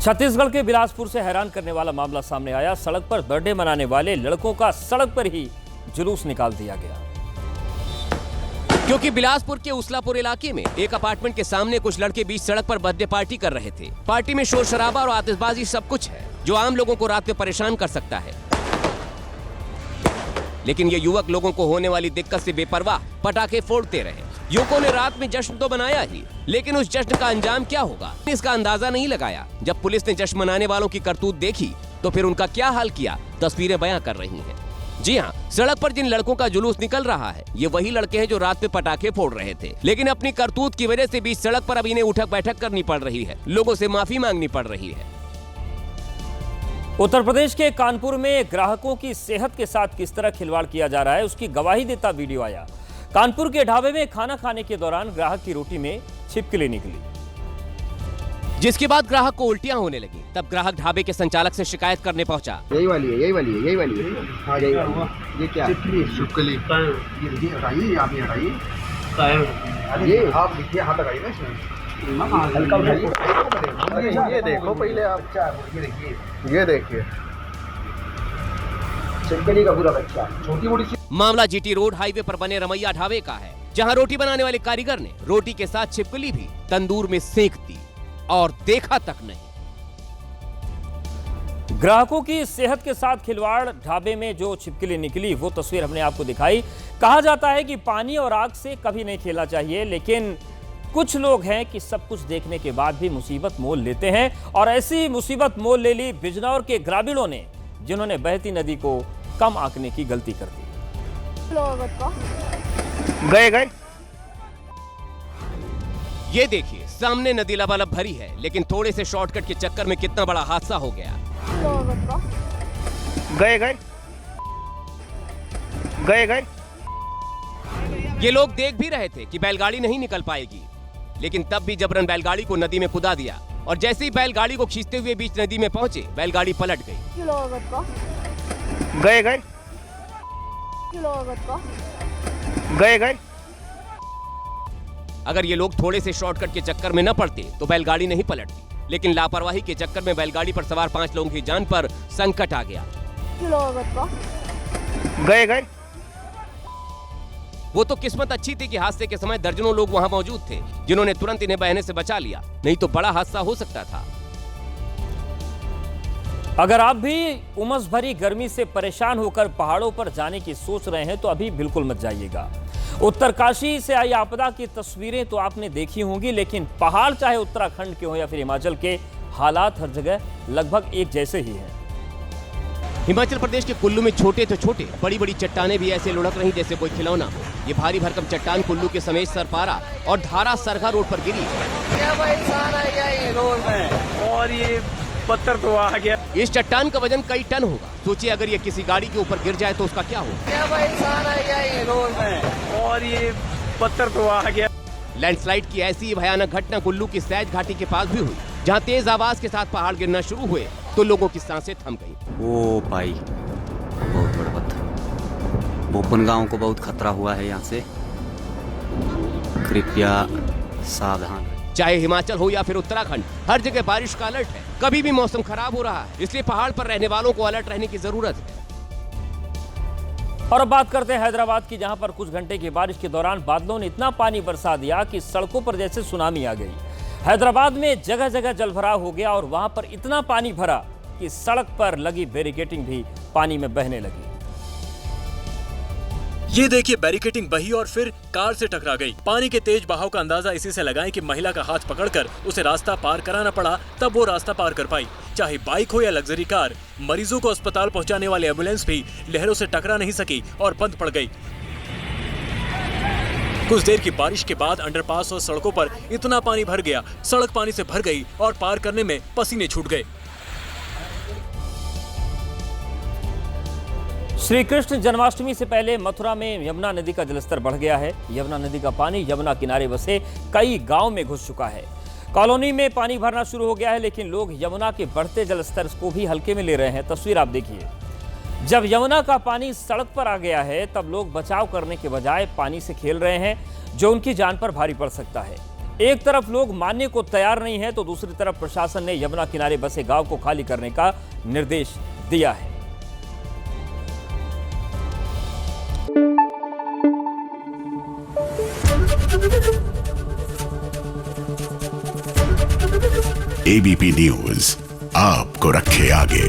छत्तीसगढ़ के बिलासपुर से हैरान करने वाला मामला सामने आया। सड़क पर बर्थडे मनाने वाले लड़कों का सड़क पर ही जुलूस निकाल दिया गया। क्योंकि बिलासपुर के उसलापुर इलाके में एक अपार्टमेंट के सामने कुछ लड़के बीच सड़क पर बर्थडे पार्टी कर रहे थे। पार्टी में शोर शराबा और आतिशबाजी सब कुछ है जो आम लोगों को रात में परेशान कर सकता है, लेकिन ये युवक लोगों को होने वाली दिक्कत से बेपरवाह पटाखे फोड़ते रहे। युवकों ने रात में जश्न तो बनाया ही, लेकिन उस जश्न का अंजाम क्या होगा इसका अंदाजा नहीं लगाया। जब पुलिस ने जश्न मनाने वालों की करतूत देखी तो फिर उनका क्या हाल किया, तस्वीरें बयां कर रही हैं। जी हाँ, सड़क पर जिन लड़कों का जुलूस निकल रहा है ये वही लड़के हैं जो रात में पटाखे फोड़ रहे थे, लेकिन अपनी करतूत की वजह से बीच सड़क पर अब इन्हें उठक बैठक करनी पड़ रही है, लोगों से माफी मांगनी पड़ रही है। उत्तर प्रदेश के कानपुर में ग्राहकों की सेहत के साथ किस तरह खिलवाड़ किया जा रहा है उसकी गवाही देता वीडियो आया। कानपुर के ढाबे में खाना खाने के दौरान ग्राहक की रोटी में छिपकली निकली, जिसके बाद ग्राहक को उल्टियां होने लगी। तब ग्राहक ढाबे के संचालक से शिकायत करने पहुंचा। यही वाली है, यही वाली है, यही वाली है। हाँ, यही वाली है। ये क्या छिपकली? ये हटाइए, आप ये हटाइए। ये आप देखिए, हाथ लगाइए ना इसमें, हल्का उठाइए। ये देखो पहले आप, ये देखिए छिपकली का पूरा बच्चा, छोटी मोटी। मामला जीटी रोड हाईवे पर बने रमैया ढाबे का है, जहां रोटी बनाने वाले कारीगर ने रोटी के साथ छिपकली भी तंदूर में सेक दी और देखा तक नहीं। ग्राहकों की सेहत के साथ खिलवाड़, ढाबे में जो छिपकली निकली वो तस्वीर हमने आपको दिखाई। कहा जाता है कि पानी और आग से कभी नहीं खेलना चाहिए, लेकिन कुछ लोग हैं कि सब कुछ देखने के बाद भी मुसीबत मोल लेते हैं, और ऐसी मुसीबत मोल ले ली बिजनौर के ग्रामीणों ने, जिन्होंने बहती नदी को कम आंकने की गलती कर दी। गए ये देखिए, सामने नदी लबालब भरी है, लेकिन थोड़े से शॉर्टकट के चक्कर में कितना बड़ा हादसा हो गया। गए ये लोग देख भी रहे थे कि बैलगाड़ी नहीं निकल पाएगी, लेकिन तब भी जबरन बैलगाड़ी को नदी में कुदा दिया, और जैसे ही बैलगाड़ी को खींचते हुए बीच नदी में पहुंचे, बैलगाड़ी पलट गई। गए अगर ये लोग थोड़े से शॉर्टकट के चक्कर में न पड़ते तो बैलगाड़ी नहीं पलटती, लेकिन लापरवाही के चक्कर में बैलगाड़ी पर सवार 5 लोगों की जान पर संकट आ गया। गए वो तो किस्मत अच्छी थी कि हादसे के समय दर्जनों लोग वहां मौजूद थे, जिन्होंने तुरंत इन्हें बहने से बचा लिया, नहीं तो बड़ा हादसा हो सकता था। अगर आप भी उमस भरी गर्मी से परेशान होकर पहाड़ों पर जाने की सोच रहे हैं तो अभी बिल्कुल मत जाइएगा। उत्तरकाशी से आई आपदा की तस्वीरें तो आपने देखी होंगी, लेकिन पहाड़ चाहे उत्तराखंड के हो या फिर हिमाचल के, हालात हर जगह लगभग एक जैसे ही हैं। हिमाचल प्रदेश के कुल्लू में छोटे तो छोटे, बड़ी बड़ी चट्टानें भी ऐसे लुढ़क रही जैसे कोई खिलौना हो। ये भारी भरकम चट्टान कुल्लू के समेत सरपारा और धारा सरघा रोड पर गिरी। और ये पत्थर तो आ गया। इस चट्टान का वजन कई टन होगा। सोचिए अगर ये किसी गाड़ी के ऊपर गिर जाए तो उसका क्या होगा। और ये पत्थर तो आ गया। लैंडस्लाइड की ऐसी ही भयानक घटना कुल्लू की सैज घाटी के पास भी हुई, जहां तेज आवाज के साथ पहाड़ गिरना शुरू हुए तो लोगों की सांसें थम गईं। ओ भाई, बहुत बड़ा पत्थर। बोपन गांव को बहुत खतरा हुआ है, यहाँ से कृपया सावधान। चाहे हिमाचल हो या फिर उत्तराखंड, हर जगह बारिश का अलर्ट है। कभी भी मौसम खराब हो रहा है, इसलिए पहाड़ पर रहने वालों को अलर्ट रहने की जरूरत है। और अब बात करते हैं हैदराबाद की, जहां पर कुछ घंटे की बारिश के दौरान बादलों ने इतना पानी बरसा दिया कि सड़कों पर जैसे सुनामी आ गई। हैदराबाद में जगह जगह जलभराव हो गया और वहां पर इतना पानी भरा कि सड़क पर लगी बैरिकेडिंग भी पानी में बहने लगी। ये देखिए, बैरिकेडिंग बही और फिर कार से टकरा गई। पानी के तेज बहाव का अंदाजा इसी से लगाएं कि महिला का हाथ पकड़कर उसे रास्ता पार कराना पड़ा, तब वो रास्ता पार कर पाई। चाहे बाइक हो या लग्जरी कार, मरीजों को अस्पताल पहुंचाने वाली एम्बुलेंस भी लहरों से टकरा नहीं सकी और बंद पड़ गई। कुछ देर की बारिश के बाद अंडरपास और सड़कों पर इतना पानी भर गया, सड़क पानी से भर गई और पार करने में पसीने छूट गए। श्री कृष्ण जन्माष्टमी से पहले मथुरा में यमुना नदी का जलस्तर बढ़ गया है। यमुना नदी का पानी यमुना किनारे बसे कई गांव में घुस चुका है। कॉलोनी में पानी भरना शुरू हो गया है, लेकिन लोग यमुना के बढ़ते जलस्तर को भी हल्के में ले रहे हैं। तस्वीर आप देखिए, जब यमुना का पानी सड़क पर आ गया है तब लोग बचाव करने के बजाय पानी से खेल रहे हैं, जो उनकी जान पर भारी पड़ सकता है। एक तरफ लोग मानने को तैयार नहीं है तो दूसरी तरफ प्रशासन ने यमुना किनारे बसे गांव को खाली करने का निर्देश दिया है। एबीपी न्यूज आपको रखे आगे।